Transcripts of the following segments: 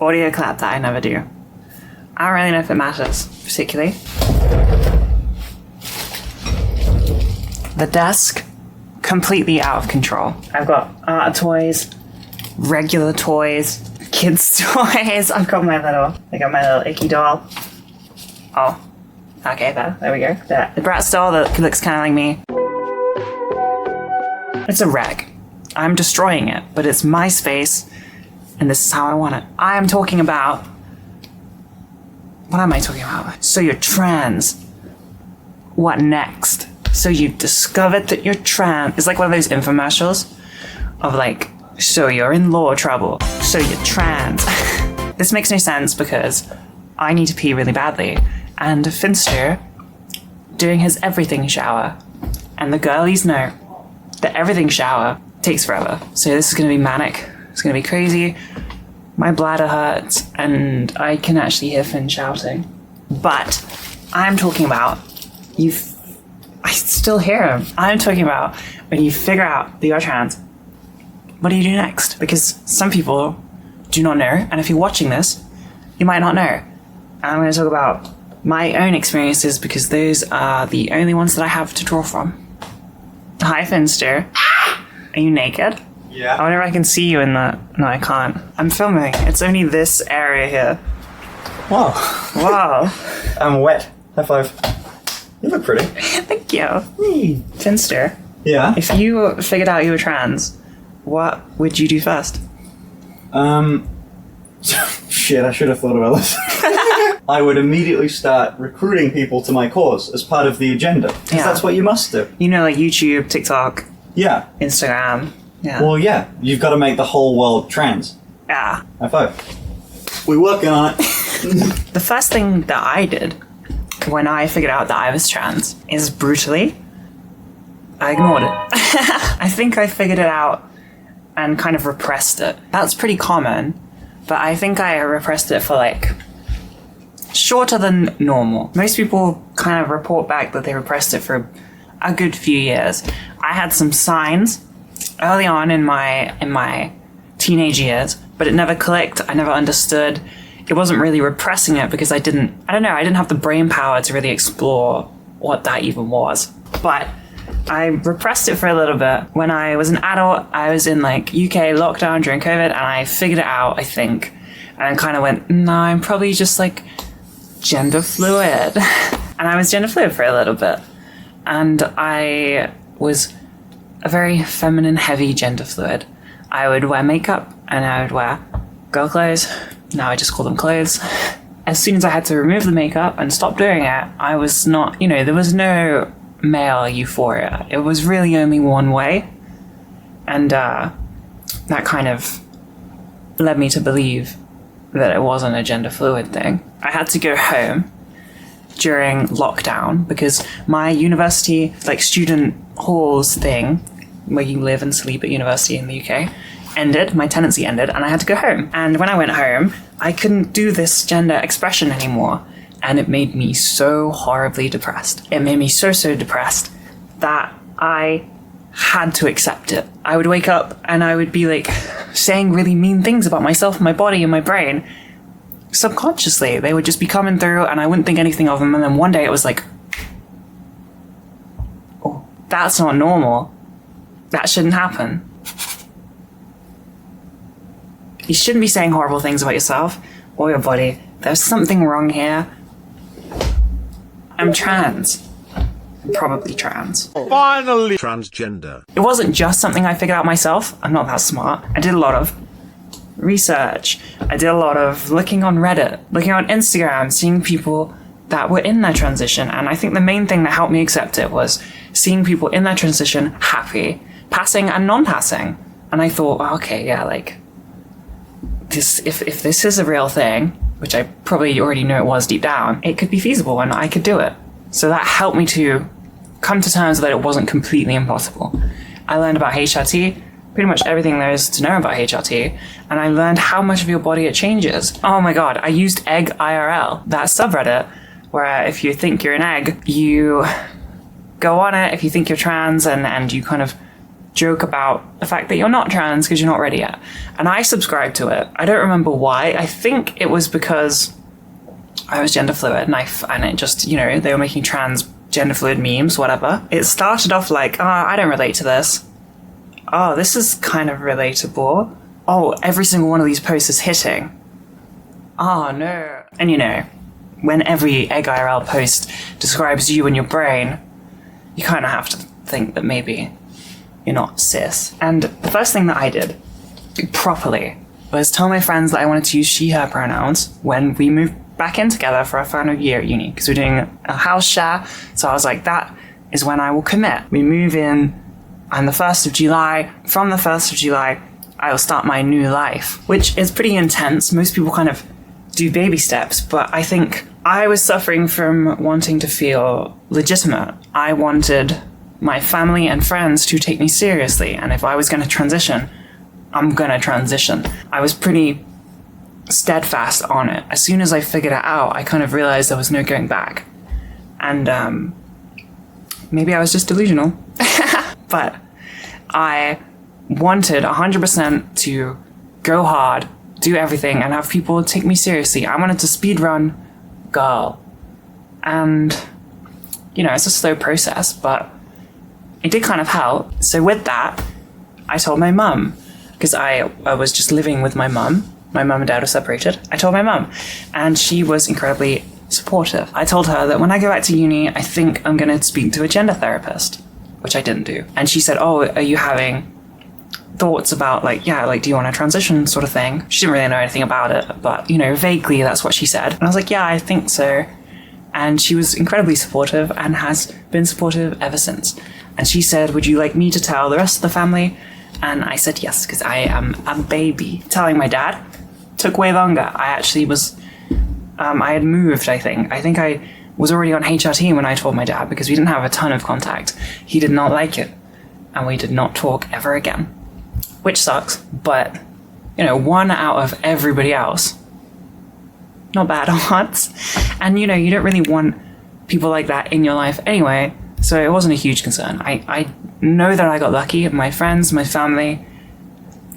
audio clap that I never do. I don't really know if it matters, particularly. The desk, completely out of control. I've got art toys, regular toys, kids' toys. I got my little Icky doll. Oh, okay, there we go. The Bratz doll that looks kind of like me. It's a wreck. I'm destroying it, but it's my space, and this is how I want it. I am talking about... What am I talking about? So you're trans. What next? So you've discovered that you're trans. It's like one of those infomercials of like, so you're in law trouble. So you're trans. This makes no sense because I need to pee really badly. And Finster doing his everything shower. And the girlies know that everything shower takes forever. So this is going to be manic. It's going to be crazy. My bladder hurts and I can actually hear Finn shouting. But I'm talking about I still hear him. I'm talking about when you figure out that you're trans, what do you do next? Because some people do not know, and if you're watching this, you might not know. And I'm going to talk about my own experiences because those are the only ones that I have to draw from. Hi, Finster. Are you naked? Yeah. I wonder if I can see you in the... No, I can't. I'm filming. It's only this area here. Wow. Wow. I'm wet. High five. You look pretty. Thank you. Finster. Yeah? If you figured out you were trans, what would you do first? Shit, I should have thought about this. I would immediately start recruiting people to my cause as part of the agenda. Because that's what you must do. You know, like YouTube, TikTok, Yeah. Instagram. Yeah. Well, yeah. You've got to make the whole world trans. Yeah. High five. We're working on it. The first thing that I did when I figured out that I was trans is brutally, I ignored it. I think I figured it out and kind of repressed it. That's pretty common, but I think I repressed it for like shorter than normal. Most people kind of report back that they repressed it for a good few years. I had some signs early on in my teenage years, but it never clicked. I never understood. It wasn't really repressing it because I didn't have the brain power to really explore what that even was. But I repressed it for a little bit. When I was an adult, I was in like UK lockdown during COVID and I figured it out, I think. And I kind of went, no, I'm probably just like gender fluid. And I was gender fluid for a little bit. And I was a very feminine, heavy gender fluid. I would wear makeup and I would wear girl clothes. Now I just call them clothes. As soon as I had to remove the makeup and stop doing it, I was not, there was no male euphoria. It was really only one way. And that kind of led me to believe that it wasn't a gender fluid thing. I had to go home during lockdown because my university, like student halls thing, where you live and sleep at university in the UK, ended, my tenancy ended, and I had to go home. And when I went home, I couldn't do this gender expression anymore. And it made me so horribly depressed. It made me so depressed that I had to accept it. I would wake up and I would be like saying really mean things about myself, my body, and my brain. Subconsciously, they would just be coming through and I wouldn't think anything of them. And then one day it was like, oh, that's not normal. That shouldn't happen. You shouldn't be saying horrible things about yourself or your body. There's something wrong here. I'm trans. I'm probably trans. Finally! Transgender. It wasn't just something I figured out myself. I'm not that smart. I did a lot of research. I did a lot of looking on Reddit, looking on Instagram, seeing people that were in their transition. And I think the main thing that helped me accept it was seeing people in their transition happy, passing and non-passing. And I thought, okay, yeah, like, this, if this is a real thing, which I probably already knew it was deep down, it could be feasible and I could do it. So that helped me to come to terms that it wasn't completely impossible. I learned about HRT, pretty much everything there is to know about HRT, and I learned how much of your body it changes. Oh my god, I used Egg IRL, that subreddit, where if you think you're an egg, you go on it if you think you're trans and you kind of joke about the fact that you're not trans because you're not ready yet. And I subscribed to it. I don't remember why. I think it was because I was gender fluid and it just, they were making trans gender fluid memes, whatever. It started off like, I don't relate to this. Oh, this is kind of relatable. Oh, every single one of these posts is hitting. Oh, no. And when every Egg IRL post describes you and your brain, you kind of have to think that maybe you're not cis. And the first thing that I did properly was tell my friends that I wanted to use she, her pronouns when we moved back in together for our final year at uni, because we're doing a house share. So I was like, that is when I will commit. We move in on the 1st of July. From the 1st of July, I will start my new life, which is pretty intense. Most people kind of do baby steps, but I think I was suffering from wanting to feel legitimate. I wanted my family and friends to take me seriously, and if I was going to transition, I'm going to transition. I was pretty steadfast on it. As soon as I figured it out, I kind of realized there was no going back. And maybe I was just delusional. But I wanted 100% to go hard, do everything, and have people take me seriously. I wanted to speedrun girl. And, it's a slow process, but it did kind of help. So with that, I told my mum, because I was just living with my mum. My mum and dad were separated. I told my mum, and she was incredibly supportive. I told her that when I go back to uni, I think I'm going to speak to a gender therapist, which I didn't do. And she said, oh, are you having thoughts about do you want to transition sort of thing? She didn't really know anything about it, but, vaguely that's what she said. And I was like, yeah, I think so. And she was incredibly supportive and has been supportive ever since. And she said, would you like me to tell the rest of the family? And I said yes, because I am a baby. Telling my dad took way longer. I actually was, I had moved, I think. I think I was already on HRT when I told my dad, because we didn't have a ton of contact. He did not like it, and we did not talk ever again, which sucks, but, one out of everybody else. Not bad odds. And, you don't really want people like that in your life anyway, so it wasn't a huge concern. I know that I got lucky. My friends, my family,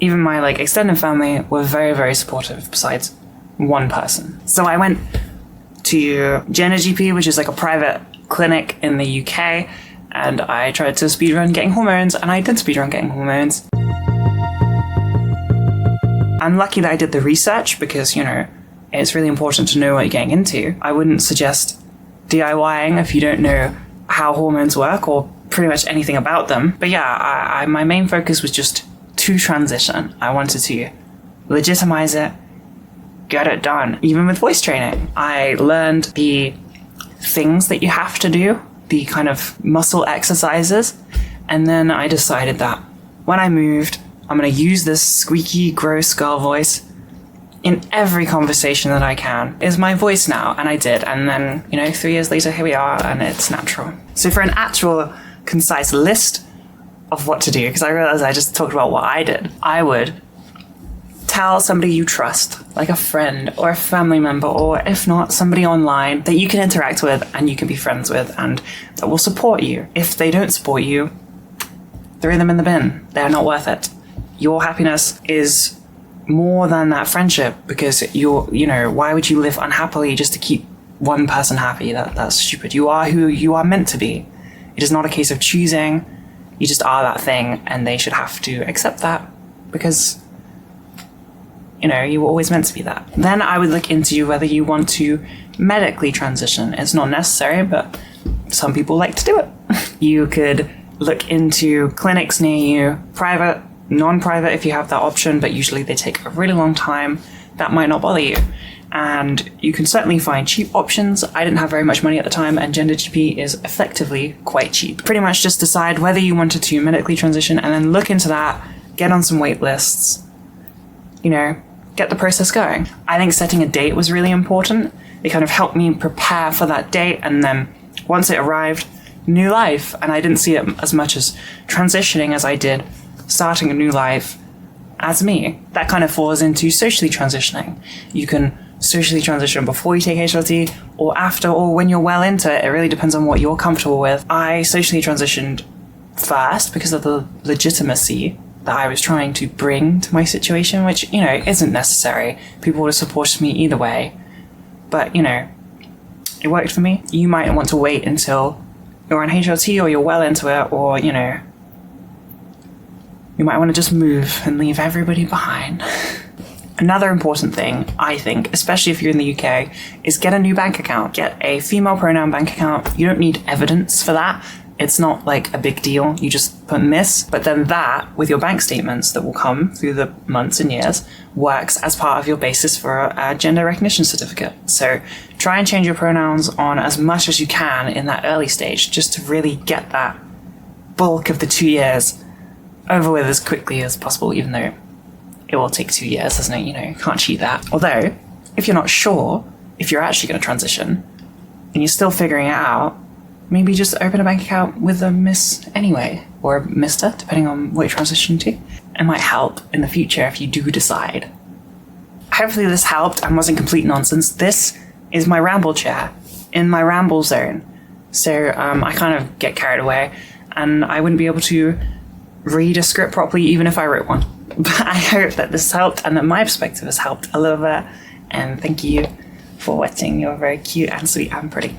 even my extended family were very, very supportive, besides one person. So I went to Gender GP, which is a private clinic in the UK, and I tried to speedrun getting hormones, and I did speedrun getting hormones. I'm lucky that I did the research because, it's really important to know what you're getting into. I wouldn't suggest DIYing if you don't know how hormones work or pretty much anything about them. But yeah, my main focus was just to transition. I wanted to legitimize it, get it done. Even with voice training, I learned the things that you have to do, the kind of muscle exercises. And then I decided that when I moved, I'm going to use this squeaky, gross girl voice in every conversation that I can. Is my voice now. And I did. And then, 3 years later, here we are, and it's natural. So for an actual concise list of what to do, because I realized I just talked about what I did, I would tell somebody you trust, like a friend or a family member, or if not, somebody online that you can interact with and you can be friends with and that will support you. If they don't support you, throw them in the bin. They're not worth it. Your happiness is more than that friendship, because why would you live unhappily just to keep one person happy? That's stupid. You are who you are meant to be. It is not a case of choosing. You just are that thing, and they should have to accept that, because you were always meant to be that. Then I would look into whether you want to medically transition. It's not necessary, but some people like to do it. You could look into clinics near you, private, non-private if you have that option, but usually they take a really long time. That might not bother you. And you can certainly find cheap options. I didn't have very much money at the time, and Gender GP is effectively quite cheap. Pretty much just decide whether you wanted to medically transition and then look into that, get on some wait lists, get the process going. I think setting a date was really important. It kind of helped me prepare for that date, and then once it arrived, new life. And I didn't see it as much as transitioning as I did starting a new life as me. That kind of falls into socially transitioning. You can socially transition before you take HRT or after, or when you're well into it. It really depends on what you're comfortable with. I socially transitioned first because of the legitimacy that I was trying to bring to my situation, which, you know, isn't necessary. People would have supported me either way. But, you know, it worked for me. You might want to wait until you're on HRT or you're well into it, or, you know, you might want to just move and leave everybody behind. Another important thing, I think, especially if you're in the UK, is get a new bank account. Get a female pronoun bank account. You don't need evidence for that. It's not like a big deal. You just put Miss, but then that, with your bank statements that will come through the months and years, works as part of your basis for a gender recognition certificate. So try and change your pronouns on as much as you can in that early stage, just to really get that bulk of the 2 years over with as quickly as possible, even though it will take 2 years, doesn't it? You know, you can't cheat that. Although, if you're not sure if you're actually going to transition and you're still figuring it out, maybe just open a bank account with a Miss anyway, or a Mister, depending on what you're transitioning to. It might help in the future if you do decide. Hopefully this helped and wasn't complete nonsense. This is my ramble chair in my ramble zone. So I kind of get carried away and I wouldn't be able to read a script properly even if I wrote one. But I hope that this helped and that my perspective has helped a little bit. And thank you for watching. You're very cute and sweet and pretty.